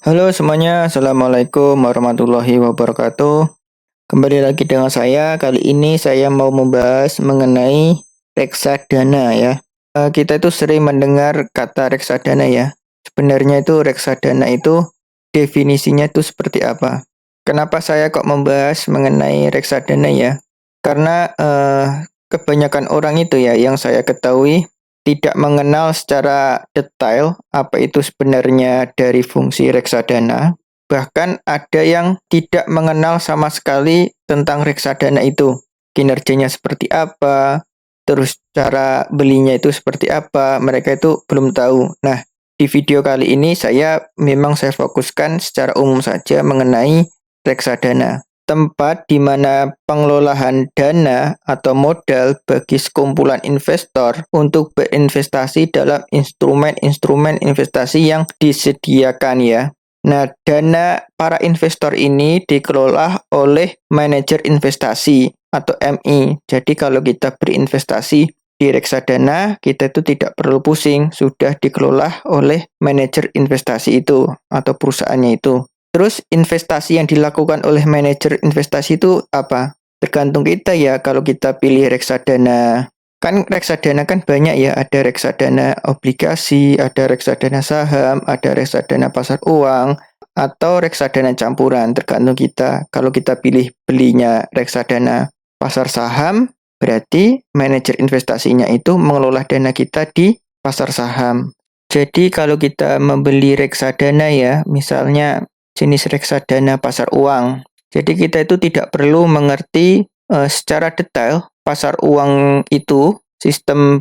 Halo semuanya, Assalamualaikum warahmatullahi wabarakatuh. Kembali lagi dengan saya. Kali ini saya mau membahas mengenai reksadana ya. Kita itu sering mendengar kata reksadana ya. Sebenarnya itu reksadana itu definisinya itu seperti apa? Kenapa saya kok membahas mengenai reksadana ya? Karena kebanyakan orang itu ya yang saya ketahui tidak mengenal secara detail apa itu sebenarnya dari fungsi reksadana. Bahkan ada yang tidak mengenal sama sekali tentang reksadana itu. Kinerjanya seperti apa, terus cara belinya itu seperti apa, mereka itu belum tahu. Nah, di video kali ini saya fokuskan secara umum saja mengenai reksadana, tempat di mana pengelolaan dana atau modal bagi sekumpulan investor untuk berinvestasi dalam instrumen-instrumen investasi yang disediakan ya. Nah, dana para investor ini dikelola oleh manajer investasi atau MI. Jadi kalau kita berinvestasi di reksadana, kita itu tidak perlu pusing, sudah dikelola oleh manajer investasi itu atau perusahaannya itu. Terus investasi yang dilakukan oleh manajer investasi itu apa? Tergantung kita ya kalau kita pilih reksadana. Kan reksadana kan banyak ya, ada reksadana obligasi, ada reksadana saham, ada reksadana pasar uang, atau reksadana campuran, tergantung kita. Kalau kita pilih belinya reksadana pasar saham, berarti manajer investasinya itu mengelola dana kita di pasar saham. Jadi kalau kita membeli reksadana ya, misalnya jenis reksadana pasar uang. Jadi kita itu tidak perlu mengerti secara detail pasar uang itu,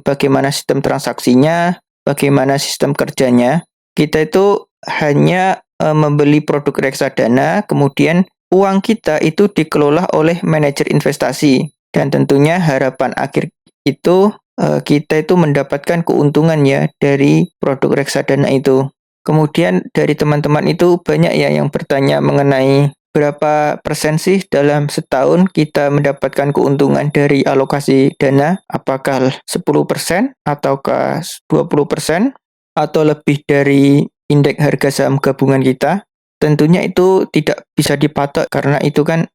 bagaimana sistem transaksinya, bagaimana sistem kerjanya. Kita itu hanya membeli produk reksadana, kemudian uang kita itu dikelola oleh manajer investasi. Dan tentunya harapan akhir itu kita itu mendapatkan keuntungan ya dari produk reksadana itu. Kemudian dari teman-teman itu banyak ya yang bertanya mengenai berapa persen sih dalam setahun kita mendapatkan keuntungan dari alokasi dana? Apakah 10% ataukah 20% atau lebih dari indeks harga saham gabungan kita? Tentunya itu tidak bisa dipatok karena itu kan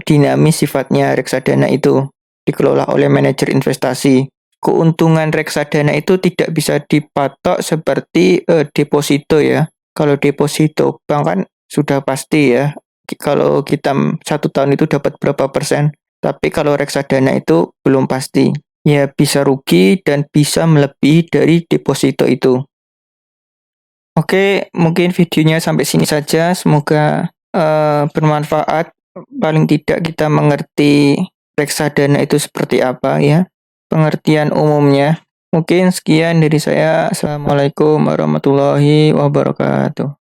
dinamis sifatnya reksadana itu dikelola oleh manajer investasi. Keuntungan reksadana itu tidak bisa dipatok seperti deposito ya. Kalau deposito bank kan sudah pasti ya, kalau kita 1 tahun itu dapat berapa persen. Tapi kalau reksadana itu belum pasti. Ya bisa rugi dan bisa melebihi dari deposito itu. Oke, mungkin videonya sampai sini saja. Semoga bermanfaat. Paling tidak kita mengerti reksadana itu seperti apa ya. Pengertian umumnya. Mungkin sekian dari saya. Assalamualaikum warahmatullahi wabarakatuh.